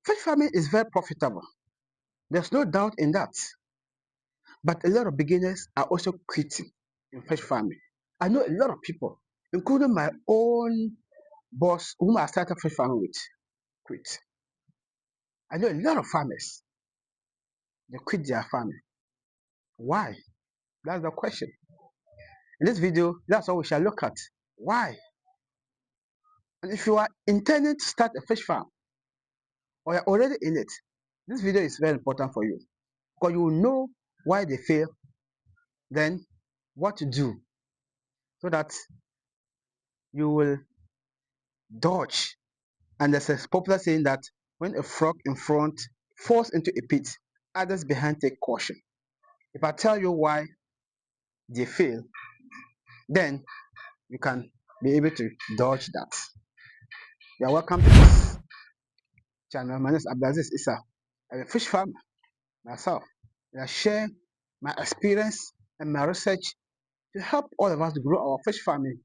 Fish farming is very profitable. There's no doubt in that. But a lot of beginners are also quitting in fish farming. I know a lot of people, including my own boss, whom I started fish farming with, quit. I know a lot of farmers, they quit their farming. Why? That's the question. In this video, that's what we shall look at. Why? And if you are intending to start a fish farm or you're already in it, this video is very important for you because you will know why they fail, then what to do so that you will dodge. And there's a popular saying that when a frog in front falls into a pit, others behind take caution. If I tell you why they fail, then you can be able to dodge that. You are welcome to this channel. My name is Abdulaziz Issa. I'm a fish farmer myself. And I share my experience and my research to help all of us to grow our fish farming.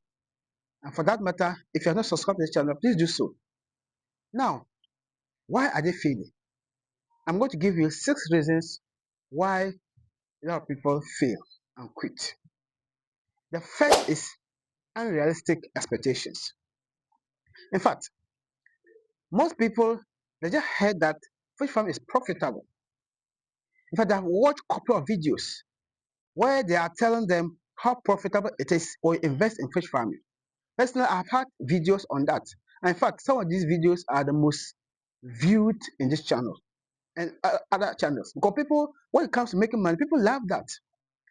And for that matter, if you are not subscribed to this channel, please do so. Now, why are they failing? I'm going to give you 6 reasons why a lot of people fail and quit. The first is unrealistic expectations. In fact, most people they just heard that fish farm is profitable. In fact, I've watched a couple of videos where they are telling them how profitable it is or invest in fish farming. Personally, I've had videos on that. And in fact, some of these videos are the most viewed in this channel and other channels. Because people, when it comes to making money, people love that.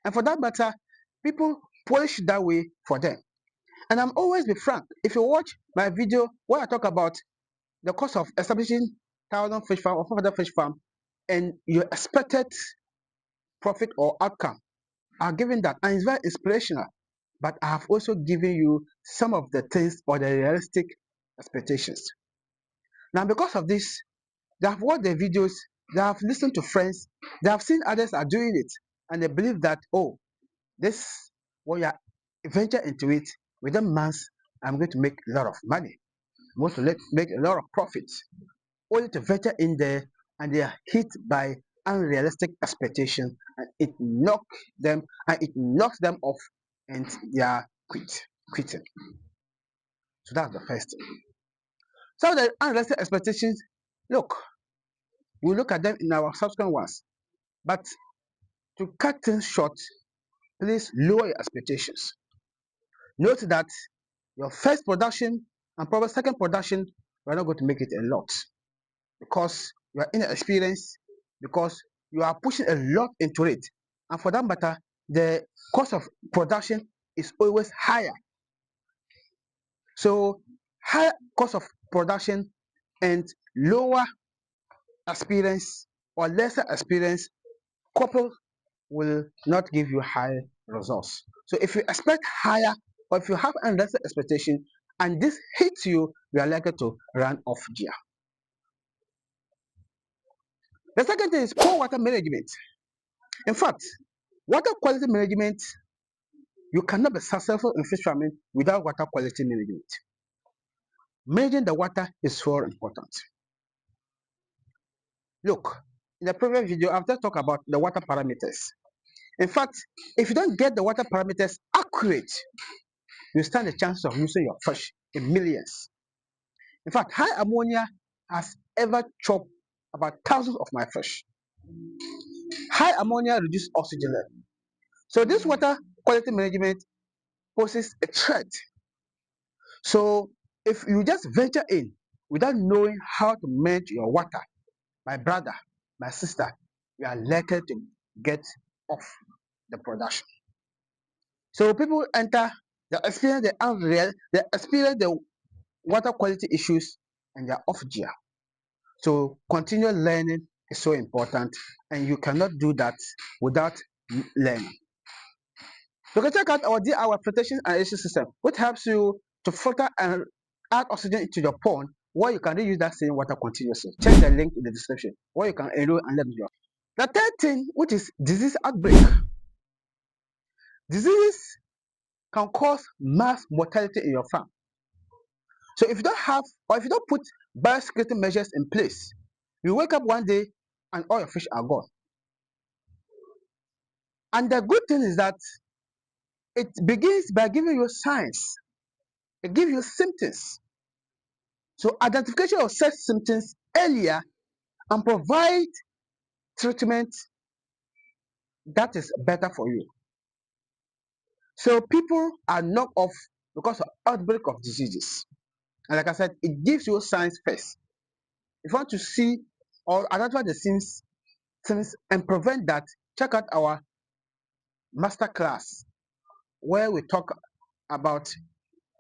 And for that matter, people polish that way for them. And I'm always be frank. If you watch my video where I talk about the cost of establishing 1,000 fish farm or 500 fish farm and your expected profit or outcome, I've given that. And it's very inspirational. But I have also given you some of the things or the realistic expectations. Now, because of this, they have watched the videos, they have listened to friends, they have seen others are doing it, and they believe that, oh, this, when you venture into it, within months, I'm going to make a lot of money. I'm going to make a lot of profits. Only to venture in there and they are hit by unrealistic expectations and it knocks them off and they are quitting. So that's the first thing. So the unrealistic expectations, look, we'll look at them in our subsequent ones. But to cut things short, please lower your expectations. Note that your first production and probably second production, you are not going to make it a lot because you are inexperienced, because you are pushing a lot into it. And for that matter, the cost of production is always higher. So higher cost of production and lower experience or lesser experience coupled will not give you high results. So if you expect higher or if you have unrealistic expectation and this hits you, you are likely to run off gear. The second thing is poor water management. In fact, water quality management, you cannot be successful in fish farming without water quality management. Managing the water is so important. Look, in the previous video, I've just talked about the water parameters. In fact, if you don't get the water parameters accurate, you stand a chance of losing your fish in millions. In fact, high ammonia has ever chopped about thousands of my fish. High ammonia reduces oxygen level. So this water quality management poses a threat. So if you just venture in without knowing how to manage your water, my brother, my sister, you are likely to get off the production. So people enter, they experience the water quality issues and they're off gear. So continual learning is so important and you cannot do that without learning. You can check out our DIY filtration and aeration system, which helps you to filter and add oxygen into your pond where you can reuse that same water continuously. Check the link in the description where you can enroll and learn your. The third thing, which is disease outbreak. Diseases can cause mass mortality in your farm. So if you don't have or if you don't put biosecurity measures in place, You wake up one day and all your fish are gone. And the good thing is that it begins by giving you signs. It gives you symptoms. So identification of such symptoms earlier and provide treatment that is better for you. So people are knocked off because of outbreak of diseases. And like I said, it gives you signs first. If you want to see or identify the symptoms and prevent that, check out our master class where we talk about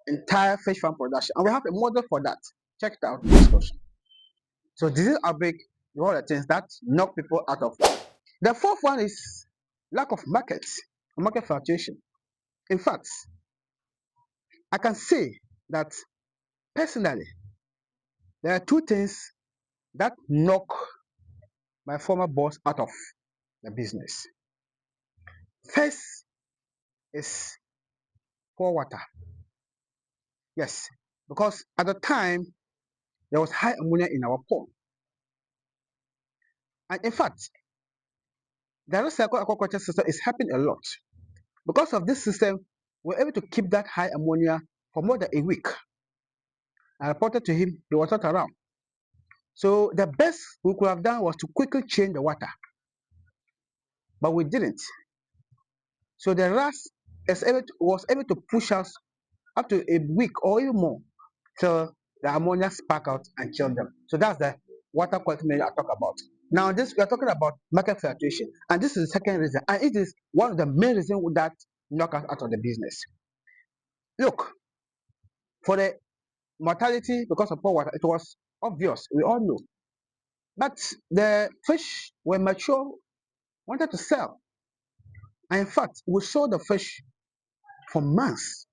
entire fish farm production. And we have a model for that. Check it out in the discussion. So disease outbreak is one of the things that knock people out of. The fourth one is lack of market fluctuation. In fact, I can say that personally, there are two things that knock my former boss out of the business. First is poor water. Yes, because at the time there was high ammonia in our pond. And in fact, the recycle aquaculture system is helping a lot. Because of this system, we're able to keep that high ammonia for more than a week. I reported to him, he was not around. So the best we could have done was to quickly change the water, but we didn't. So the RAS was able to push us up to a week or even more till the ammonia spark out and kill them. So that's the water quality measure I talk about. Now this we are talking about market fluctuation, and this is the second reason, and it is one of the main reasons that knock us out of the business. Look, for the mortality because of poor water, it was obvious, we all know. But the fish were mature, wanted to sell. And in fact, we sold the fish for months.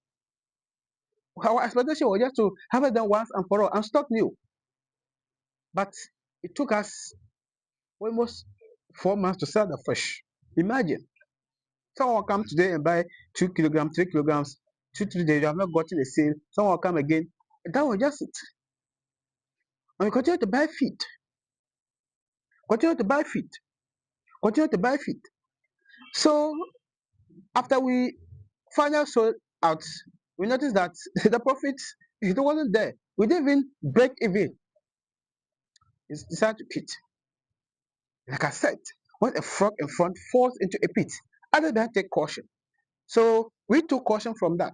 Our expectation was just to have it done once and for all and stock new. But it took us almost 4 months to sell the fish. Imagine someone will come today and buy 2 kilograms, 3 kilograms, 2, 3 days, you have not gotten a sale. Someone will come again. That was just it. And we continue to buy feed, continue to buy feed, continue to buy feed. So after we finally sold out, we noticed that the profit it wasn't there. We didn't even break even. It's decided to quit. Like I said, when a frog in front falls into a pit, other than take caution. So we took caution from that.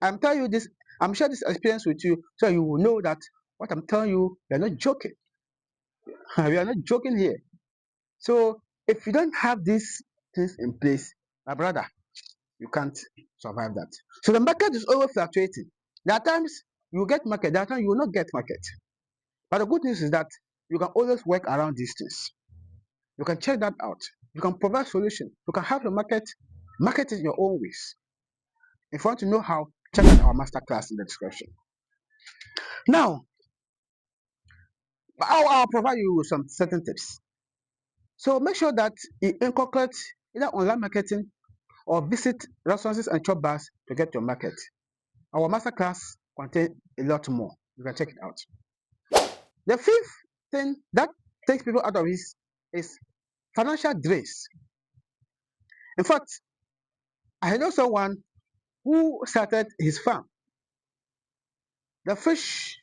I'm telling you this, I'm sharing this experience with you so you will know that what I'm telling you, we're not joking. We are not joking here. So if you don't have these things in place, my brother, you can't survive that. So the market is always fluctuating. There are times you get market, there are times you will not get market. But the good news is that you can always work around these things. You can check that out. You can provide solution. You can have your market in your own ways. If you want to know how, check out our masterclass in the description. Now, I'll provide you with some certain tips. So make sure that you incorporate either online marketing or visit restaurants and shop bars to get your market. Our masterclass contains a lot more. You can check it out. The fifth thing that takes people out of this is financial drains. In fact, I know someone who started his farm. The fish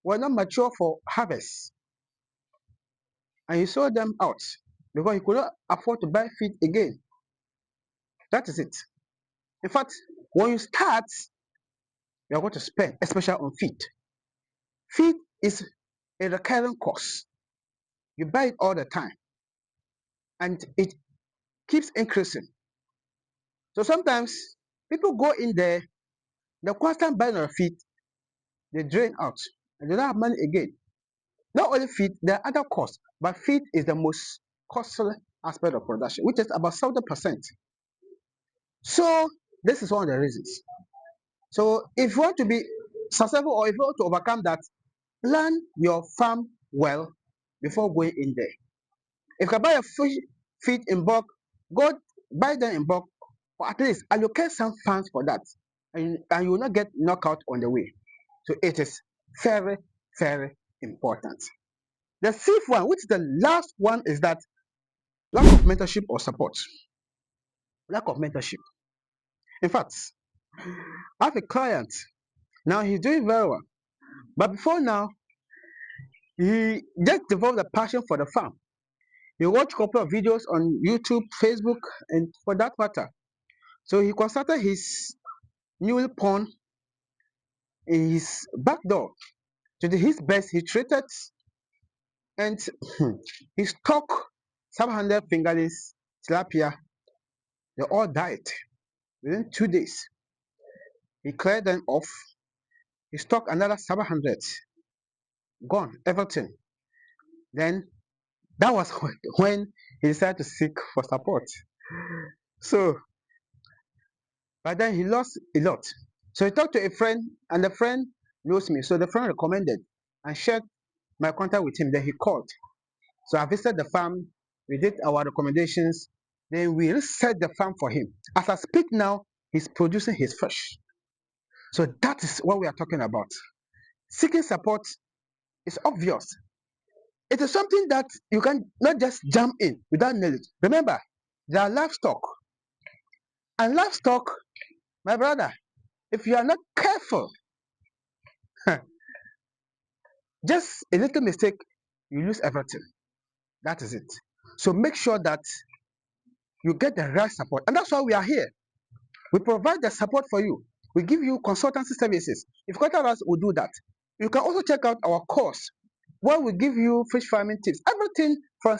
were not mature for harvest, and he sold them out because he could not afford to buy feed again. That is it. In fact, when you start, you are going to spend, especially on feed. Feed is a recurring cost. You buy it all the time, and it keeps increasing. So sometimes people go in there, the constant buying of feed, they drain out, and they don't have money again. Not only feed, there are other costs, but feed is the most costly aspect of production, which is about 70%. So this is one of the reasons. So if you want to be successful or if you want to overcome that, plan your farm well before going in there. If you can buy a fish feed in bulk, go buy them in bulk, or at least allocate some funds for that, and you will not get knocked out on the way. So it is very, very important. The fifth one, which is the last one, is that lack of mentorship or support. Lack of mentorship. In fact, I have a client now. He's doing very well, but before now, he just developed a passion for the farm. He watched a couple of videos on YouTube, Facebook, and for that matter. So he consulted his newly born in his back door. To do his best, he treated and he stock 700 fingerlings tilapia. They all died within 2 days. He cleared them off. He stocked another 700. Gone, everything. Then that was when he decided to seek for support. So but then he lost a lot. So he talked to a friend, and the friend knows me. So the friend recommended and shared my contact with him. Then he called. So I visited the farm. We did our recommendations. Then we reset the farm for him. As I speak now, he's producing his fish. So that is what we are talking about. Seeking support is obvious. It is something that you can not just jump in without knowledge. Remember, there are livestock. And livestock, my brother, if you are not careful, just a little mistake, you lose everything. That is it. So make sure that you get the right support. And that's why we are here. We provide the support for you. We give you consultancy services. If you contact us, we'll do that. You can also check out our course where we give you fish farming tips. Everything from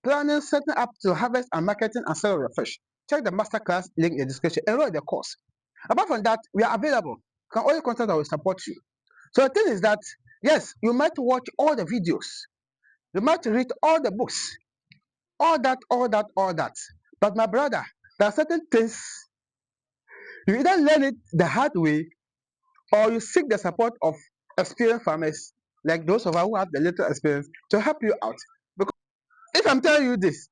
planning, setting up to harvest and marketing and selling your fish. Check the masterclass link in the description. Enroll in the course. Apart from that, we are available. You can always contact us, will support you. So the thing is that, yes, you might watch all the videos. You might read all the books. All that, all that, all that. But my brother, there are certain things you either learn it the hard way or you seek the support of experienced farmers like those of us who have the little experience to help you out. Because if I'm telling you this,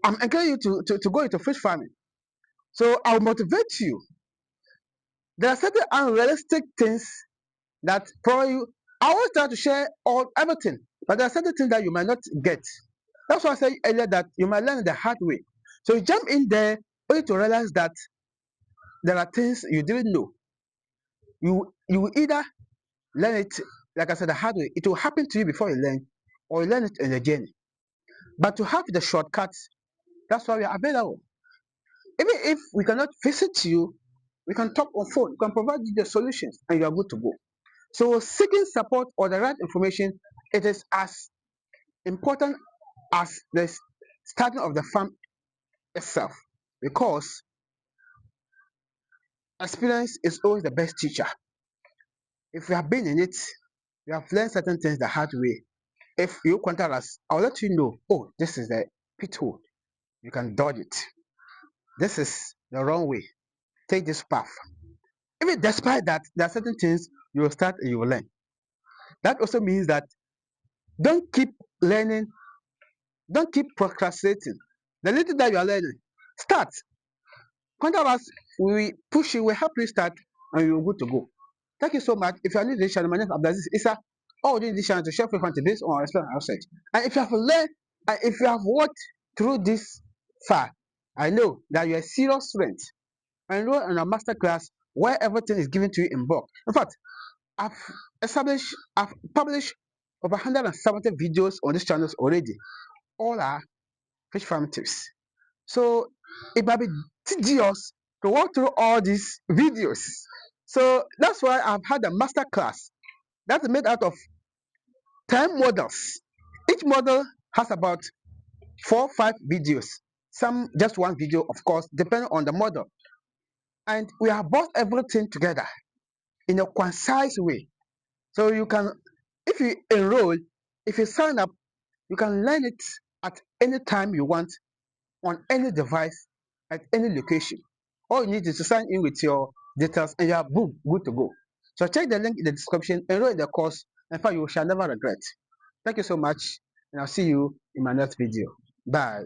I'm encouraging you to go into fish farming. So I'll motivate you. There are certain unrealistic things that probably I always try to share all everything, but there are certain things that you might not get. That's why I said earlier that you might learn the hard way. So you jump in there only to realize that there are things you didn't know. You will either learn it, like I said, the hard way. It will happen to you before you learn, or you learn it in the journey. But to have the shortcuts, that's why we are available. Even if we cannot visit you, we can talk on phone. We can provide you the solutions, and you are good to go. So seeking support or the right information, it is as important as the starting of the farm itself, because experience is always the best teacher. If you have been in it, you have learned certain things the hard way. If you contact us, I'll let you know, oh, this is the pit hole. You can dodge it. This is the wrong way. Take this path. Even despite that, there are certain things you will start and you will learn. That also means that don't keep learning, don't keep procrastinating. The little that you are learning, start. Contact us, we push you, we help you start, and you're good to go. Thank you so much. If you are new to this channel, my name is Abdulaziz Issa. All doing this channel to share free content based on experience and research. And if you have learned, and if you have worked through this far, I know that you're a serious student. Enroll in a master class where everything is given to you in bulk. In fact, I've published over 170 videos on this channel already. All are fish farm tips. So it might be tedious to walk through all these videos. So that's why I've had a master class that's made out of 10 models. Each model has about 4 or 5 videos. Some just one video, of course, depending on the model. And we have brought everything together in a concise way. So you can, if you enroll, if you sign up, you can learn it at any time you want, on any device, at any location. All you need is to sign in with your details and you are boom, good to go. So check the link in the description, enroll in the course, in fact, you shall never regret. Thank you so much, and I'll see you in my next video. Bye.